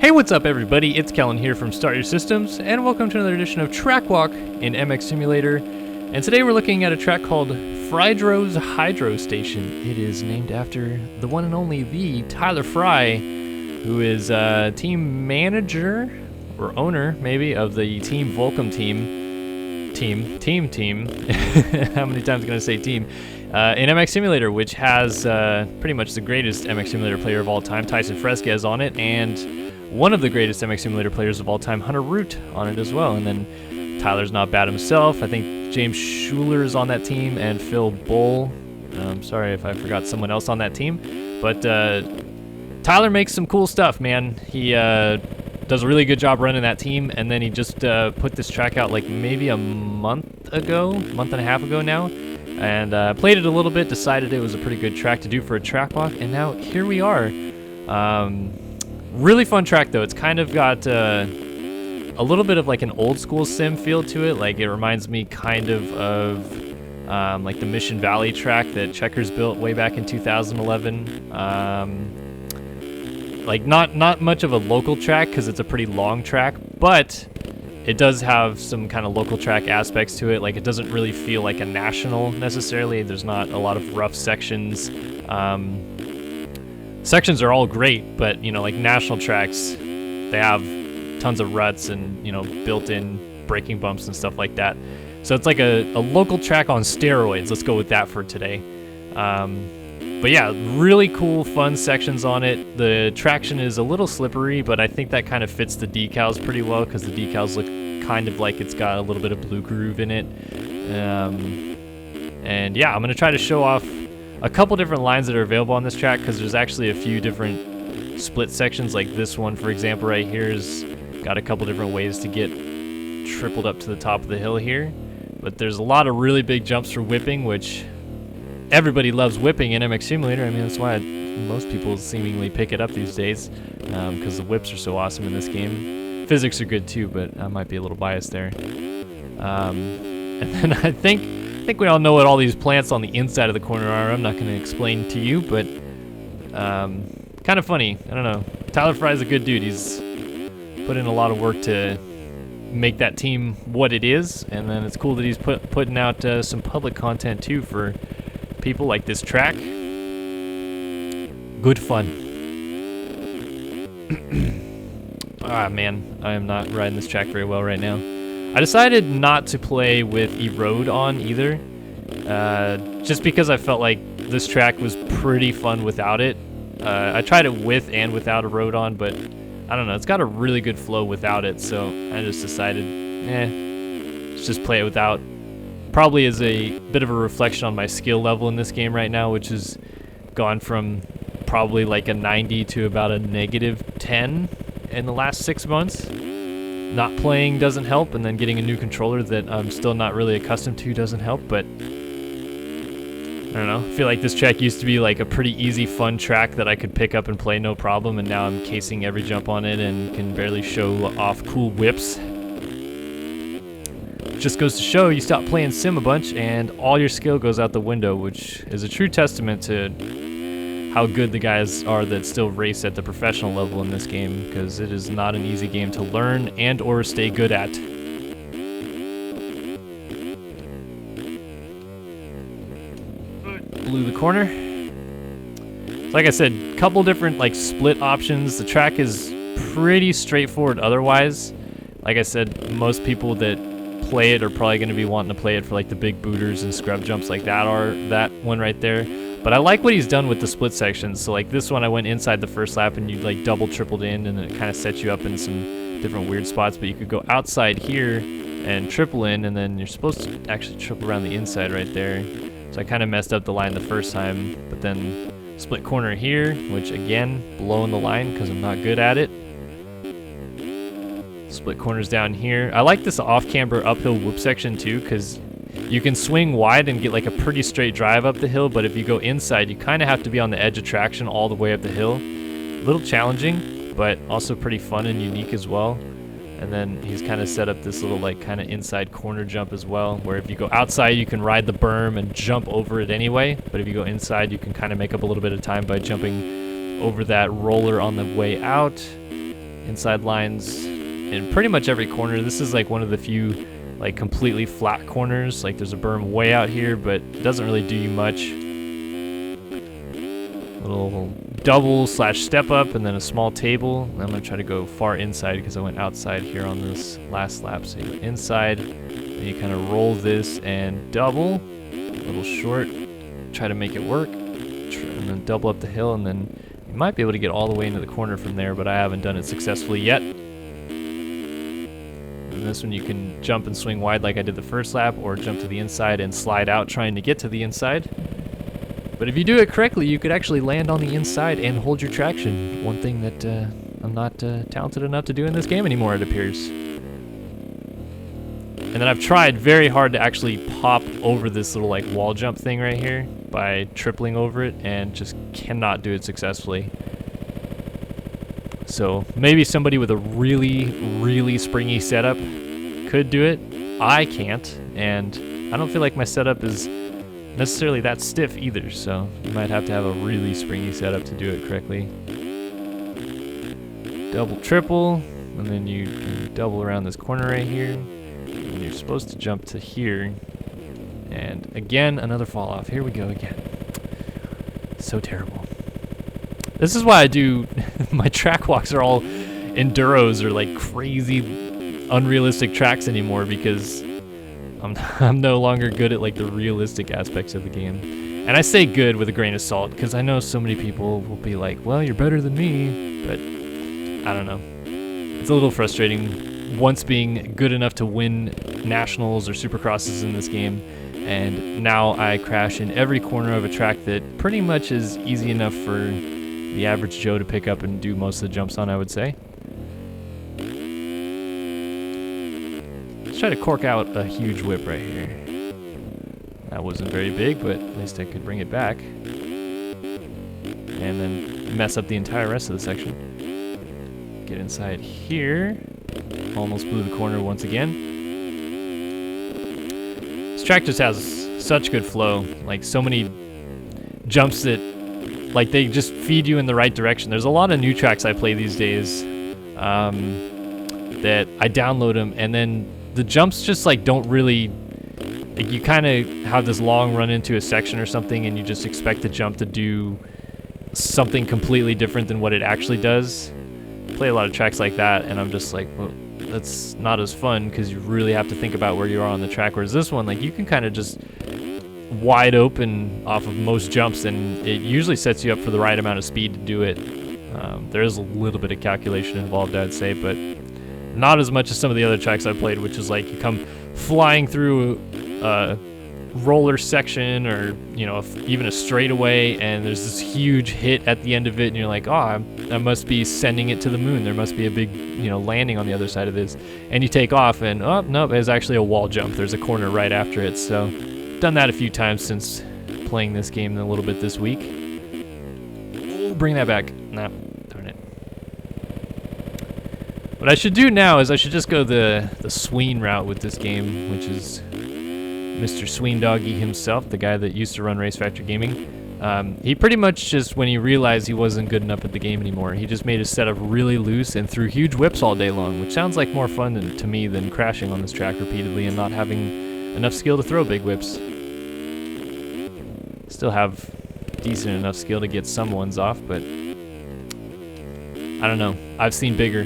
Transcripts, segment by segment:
Hey, what's up everybody? It's Kellen here from Start Your Systems, and welcome to another edition of Track Walk in MX Simulator. And today we're looking at a track called Fryedro's Hydro Station. It is named after the one and only the Tyler Frye, who is team manager, or owner maybe, of the Team Volcom team. How many times can I say team? In MX Simulator, which has pretty much the greatest MX Simulator player of all time, Tyson Fresquez, on it, and one of the greatest MX Simulator players of all time, Hunter Root, on it as well. And then Tyler's not bad himself. I think James Schuler is on that team, and Phil Bull. I'm sorry if I forgot someone else on that team. But Tyler makes some cool stuff, man. He does a really good job running that team, and then he just put this track out like maybe a month and a half ago now. And played it a little bit, decided it was a pretty good track to do for a track walk, and now here we are. Really fun track though. It's kind of got a little bit of like an old school sim feel to it. Like it reminds me kind of like the Mission Valley track that Checkers built way back in 2011. Like not much of a local track because it's a pretty long track, but it does have some kind of local track aspects to it. Like it doesn't really feel like a national necessarily. There's not a lot of rough sections. Sections are all great, but you know, like national tracks, they have tons of ruts and, you know, built-in braking bumps and stuff like that. So it's like a local track on steroids. Let's go with that for today. But yeah, really cool, fun sections on it. The traction is a little slippery, but I think that kind of fits the decals pretty well because the decals look kind of like it's got a little bit of blue groove in it. And yeah, I'm going to try to show off a couple different lines that are available on this track because there's actually a few different split sections. Like this one, for example, right here has got a couple different ways to get tripled up to the top of the hill here. But there's a lot of really big jumps for whipping, which everybody loves whipping in MX Simulator. I mean, that's why most people seemingly pick it up these days because the whips are so awesome in this game. Physics are good too, but I might be a little biased there. And then I think we all know what all these plants on the inside of the corner are. I'm not going to explain to you, but kind of funny. I don't know. Tyler Frye's a good dude. He's put in a lot of work to make that team what it is, and then it's cool that he's putting out some public content too for people like this track. Good fun. Ah man, I am not riding this track very well right now. I decided not to play with Erode on either, just because I felt like this track was pretty fun without it. I tried it with and without Erode on, but I don't know, it's got a really good flow without it, so I just decided, let's just play it without. Probably is a bit of a reflection on my skill level in this game right now, which has gone from probably like a 90 to about a -10 in the last 6 months. Not playing doesn't help, and then getting a new controller that I'm still not really accustomed to doesn't help, but I don't know. I feel like this track used to be like a pretty easy, fun track that I could pick up and play no problem, and now I'm casing every jump on it and can barely show off cool whips. Just goes to show you stop playing sim a bunch and all your skill goes out the window, which is a true testament to how good the guys are that still race at the professional level in this game, because it is not an easy game to learn and or stay good at. Blew the corner. So like I said, couple different like split options. The track is pretty straightforward otherwise. Like I said, most people that play it are probably going to be wanting to play it for like the big booters and scrub jumps like that one right there. But I like what he's done with the split sections. So like this one, I went inside the first lap and you like double tripled in, and it kind of sets you up in some different weird spots. But you could go outside here and triple in, and then you're supposed to actually triple around the inside right there. So I kind of messed up the line the first time, but then split corner here, which again, blowing the line because I'm not good at it. Split corners down here. I like this off-camber uphill whoop section too, because you can swing wide and get like a pretty straight drive up the hill, but if you go inside, you kind of have to be on the edge of traction all the way up the hill. A little challenging, but also pretty fun and unique as well. And then he's kind of set up this little like kind of inside corner jump as well, where if you go outside, you can ride the berm and jump over it anyway, but if you go inside, you can kind of make up a little bit of time by jumping over that roller on the way out. inside lines in pretty much every corner. This is like one of the few like completely flat corners. Like there's a berm way out here, but it doesn't really do you much. Little double slash step up and then a small table. And I'm gonna try to go far inside because I went outside here on this last lap. So you go inside, then you kind of roll this and double, a little short, try to make it work, and then double up the hill, and then you might be able to get all the way into the corner from there, but I haven't done it successfully yet. And this one you can jump and swing wide like I did the first lap, or jump to the inside and slide out trying to get to the inside. But if you do it correctly, you could actually land on the inside and hold your traction. One thing that I'm not talented enough to do in this game anymore, it appears. And then I've tried very hard to actually pop over this little like wall jump thing right here by tripling over it, and just cannot do it successfully. So maybe somebody with a really, really springy setup could do it. I can't, and I don't feel like my setup is necessarily that stiff either, so you might have to have a really springy setup to do it correctly. Double, triple, and then you double around this corner right here, and you're supposed to jump to here, and again another fall off. Here we go again. So terrible. This is why I do my track walks are all enduros or like crazy unrealistic tracks anymore, because I'm no longer good at like the realistic aspects of the game. And I say good with a grain of salt, because I know so many people will be like, well, you're better than me, but I don't know. It's a little frustrating once being good enough to win nationals or supercrosses in this game, and now I crash in every corner of a track that pretty much is easy enough for the average Joe to pick up and do most of the jumps on, I would say. Try to cork out a huge whip right here. That wasn't very big, but at least I could bring it back. And then mess up the entire rest of the section. Get inside here. Almost blew the corner once again. This track just has such good flow. Like so many jumps that like they just feed you in the right direction. There's a lot of new tracks I play these days that I download them, and then the jumps just like don't really, like you kind of have this long run into a section or something, and you just expect the jump to do something completely different than what it actually does. I play a lot of tracks like that, and I'm just like, well, that's not as fun, because you really have to think about where you are on the track. Whereas this one, like you can kind of just wide open off of most jumps, and it usually sets you up for the right amount of speed to do it. There is a little bit of calculation involved, I'd say, but not as much as some of the other tracks I've played, which is like you come flying through a roller section, or you know, even a straightaway, and there's this huge hit at the end of it, and you're like, oh, I must be sending it to the moon. There must be a big, you know, landing on the other side of this. And you take off, and oh no, there's actually a wall jump. There's a corner right after it. So done that a few times since playing this game a little bit this week. Oh, bring that back. Nah, darn it. What I should do now is I should just go the Sween route with this game, which is Mr. Sweendoggy himself, the guy that used to run Race Factor Gaming. He pretty much just, when he realized he wasn't good enough at the game anymore, he just made his setup really loose and threw huge whips all day long, which sounds like more fun to me than crashing on this track repeatedly and not having enough skill to throw big whips. Still have decent enough skill to get some ones off, but I don't know. I've seen bigger.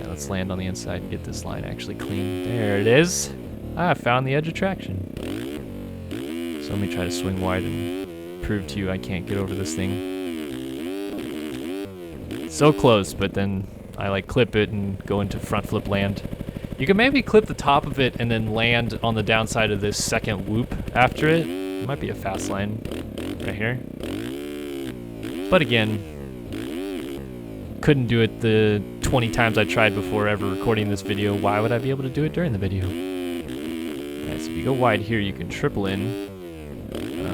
Let's land on the inside and get this line actually clean. There it is. I found the edge of traction. So let me try to swing wide and prove to you I can't get over this thing. So close, but then I like clip it and go into front flip land. You can maybe clip the top of it and then land on the downside of this second whoop after it. It might be a fast line right here. But again, couldn't do it the 20 times I tried before ever recording this video. Why would I be able to do it during the video? Alright, so if you go wide here, you can triple in,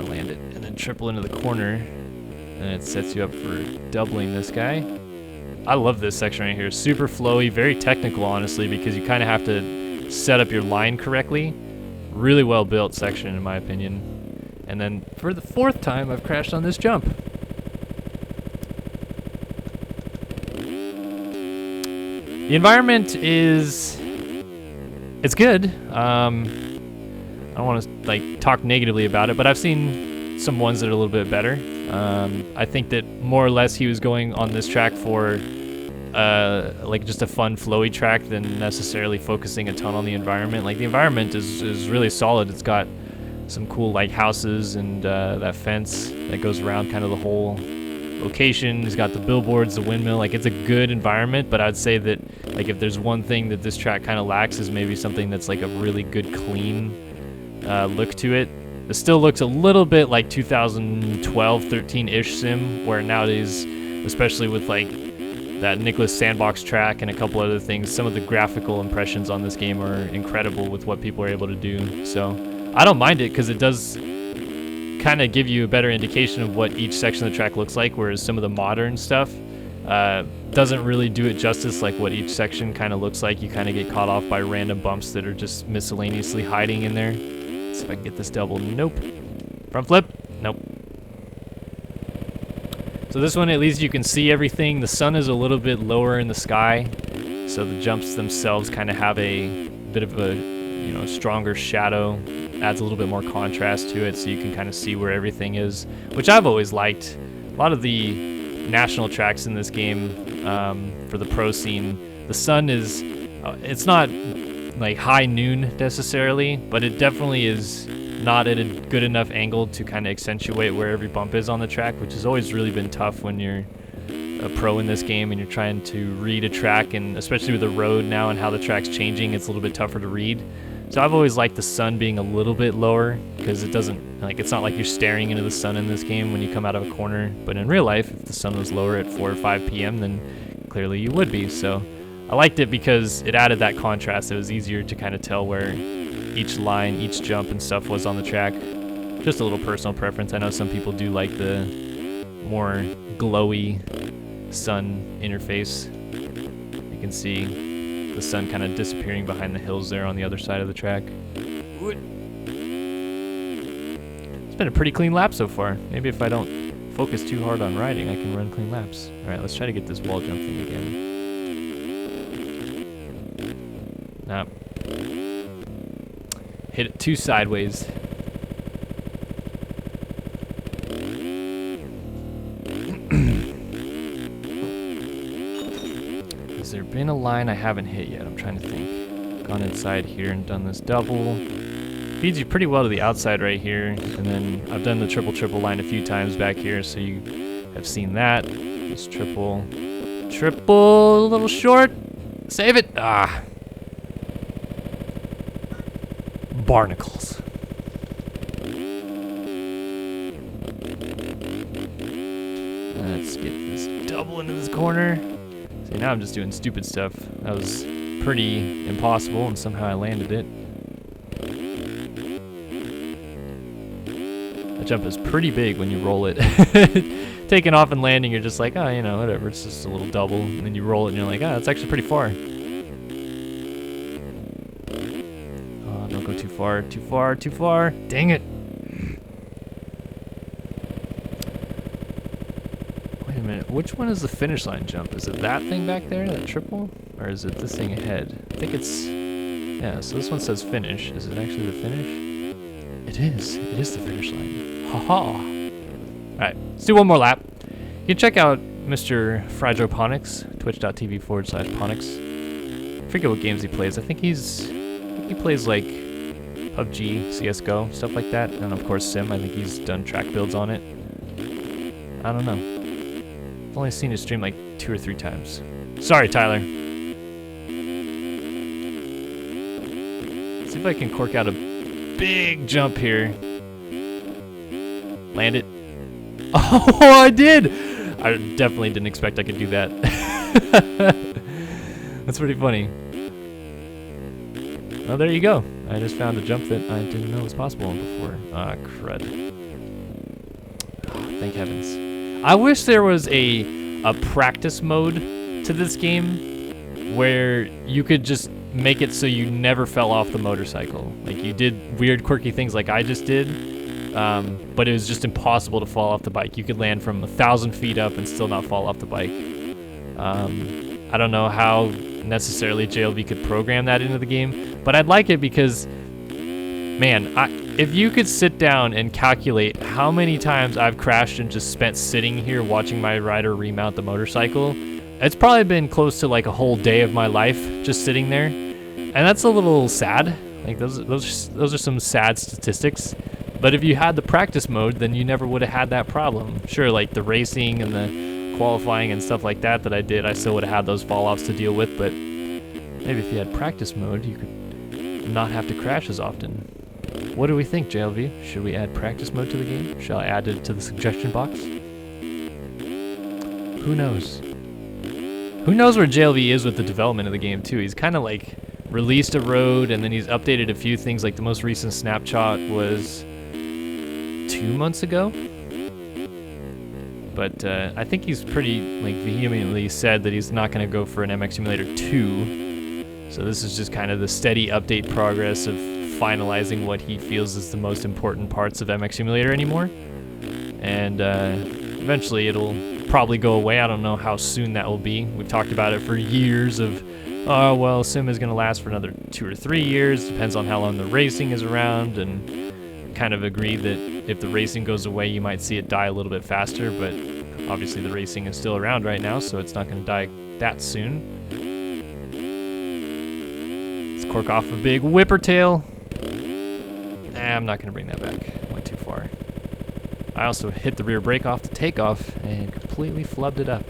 land it, and then triple into the corner, and it sets you up for doubling this guy. I love this section right here. Super flowy, very technical, honestly, because you kind of have to set up your line correctly. Really well built section, in my opinion. And then for the 4th time, I've crashed on this jump. The environment is, it's good. I don't want to like talk negatively about it, but I've seen some ones that are a little bit better. I think that more or less he was going on this track for like just a fun flowy track than necessarily focusing a ton on the environment. Like the environment is really solid. It's got some cool like houses and that fence that goes around kind of the whole location. He's got the billboards, the windmill. Like it's a good environment, but I'd say that like if there's one thing that this track kind of lacks is maybe something that's like a really good clean look to it. It still looks a little bit like 2012, 13-ish sim, where nowadays, especially with like that Nicholas Sandbox track and a couple other things, some of the graphical impressions on this game are incredible with what people are able to do. So I don't mind it because it does kind of give you a better indication of what each section of the track looks like, whereas some of the modern stuff doesn't really do it justice, like what each section kind of looks like. You kind of get caught off by random bumps that are just miscellaneously hiding in there. Let's see if I can get this double. Nope. Front flip. Nope. So this one, at least you can see everything. The sun is a little bit lower in the sky, so the jumps themselves kind of have a bit of a, you know, stronger shadow. Adds a little bit more contrast to it, so you can kind of see where everything is, which I've always liked. A lot of the national tracks in this game for the pro scene, the sun is, it's not like high noon necessarily, but it definitely is not at a good enough angle to kind of accentuate where every bump is on the track, which has always really been tough when you're a pro in this game and you're trying to read a track, and especially with the road now and how the track's changing, it's a little bit tougher to read. So I've always liked the sun being a little bit lower because it doesn't, like, it's not like you're staring into the sun in this game when you come out of a corner, but in real life, if the sun was lower at 4 or 5 p.m., then clearly you would be. So I liked it because it added that contrast. It was easier to kind of tell where each line, each jump and stuff was on the track. Just a little personal preference. I know some people do like the more glowy sun interface. You can see the sun kind of disappearing behind the hills there on the other side of the track. It's been a pretty clean lap so far. Maybe if I don't focus too hard on riding, I can run clean laps. All right, let's try to get this wall jump thing again. Nope. Hit it too sideways. Has there been a line I haven't hit yet? I'm trying to think. Gone inside here and done this double. Feeds you pretty well to the outside right here. And then I've done the triple line a few times back here, so you have seen that. This triple, a little short. Save it. Ah. Barnacles. Let's get this double into this corner. See, now I'm just doing stupid stuff. That was pretty impossible, and somehow I landed it. That jump is pretty big when you roll it. Taking off and landing, you're just like, oh, you know, whatever, it's just a little double. And then you roll it, and you're like, oh, it's actually pretty far. Too far. Dang it. Wait a minute. Which one is the finish line jump? Is it that thing back there, that triple? Or is it this thing ahead? I think it's... Yeah, so this one says finish. Is it actually the finish? It is. It is the finish line. Haha. Alright, let's do one more lap. You can check out Mr. Fryedro Ponics, twitch.tv/Ponics. I forget what games he plays. I think he plays like PUBG, CSGO, stuff like that, and of course Sim. I think he's done track builds on it. I don't know. I've only seen his stream like 2 or 3 times. Sorry, Tyler. Let's see if I can cork out a big jump here. Land it. Oh, I did! I definitely didn't expect I could do that. That's pretty funny. Well, there you go. I just found a jump that I didn't know was possible before. Ah, crud. Oh, thank heavens. I wish there was a practice mode to this game where you could just make it so you never fell off the motorcycle. Like, you did weird, quirky things like I just did, but it was just impossible to fall off the bike. You could land from 1,000 feet up and still not fall off the bike. I don't know how necessarily JLV could program that into the game, but I'd like it because, man, if you could sit down and calculate how many times I've crashed and just spent sitting here watching my rider remount the motorcycle, it's probably been close to like a whole day of my life just sitting there, and that's a little sad. Like those are some sad statistics. But if you had the practice mode, then you never would have had that problem. Sure, like the racing and the qualifying and stuff like that I did, I still would have had those fall-offs to deal with, but maybe if you had practice mode, you could not have to crash as often. What do we think, JLV? Should we add practice mode to the game? Shall I add it to the suggestion box? Who knows? Who knows where JLV is with the development of the game, too? He's kind of like released a road, and then he's updated a few things, like the most recent snapshot was 2 months ago, but I think he's pretty like vehemently said that he's not going to go for an MX Simulator 2, so this is just kind of the steady update progress of finalizing what he feels is the most important parts of MX Simulator anymore, and eventually it'll probably go away. I don't know how soon that will be. We've talked about it for years of, oh well, Sim is going to last for another 2 or 3 years, depends on how long the racing is around, and kind of agree that if the racing goes away, you might see it die a little bit faster, but obviously the racing is still around right now, so it's not going to die that soon. Let's cork off a big whipper tail. Nah, I'm not going to bring that back. Went too far. I also hit the rear brake off the takeoff and completely flubbed it up.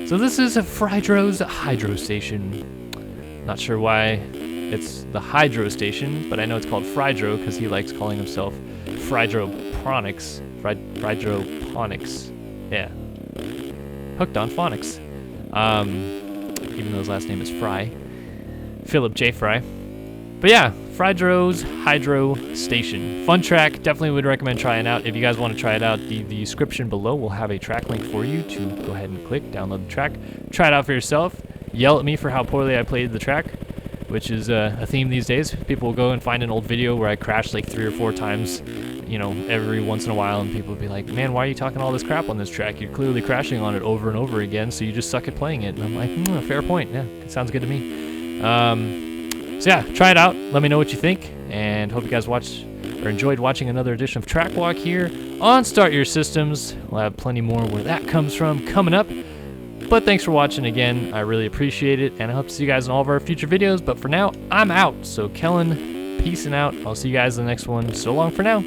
So this is a Fryedro's hydro station. Not sure why it's the hydro station, but I know it's called Fryedro because he likes calling himself Frydroponics. Frydroponics. Yeah. Hooked on phonics. Even though his last name is Frye. Philip J. Frye. But yeah, Fryedro's hydro station. Fun track. Definitely would recommend trying out. If you guys want to try it out, the description below will have a track link for you to go ahead and click, download the track, try it out for yourself. Yell at me for how poorly I played the track, which is a theme these days. People will go and find an old video where I crashed like 3 or 4 times, you know, every once in a while, and people will be like, man, why are you talking all this crap on this track? You're clearly crashing on it over and over again, so you just suck at playing it. And I'm like, fair point. Yeah, it sounds good to me. So yeah, try it out. Let me know what you think, and hope you guys watched or enjoyed watching another edition of Track Walk here on Start Your Systems. We'll have plenty more where that comes from coming up. But thanks for watching again. I really appreciate it, and I hope to see you guys in all of our future videos. But for now, I'm out. So Kellen, peace and out. I'll see you guys in the next one. So long for now.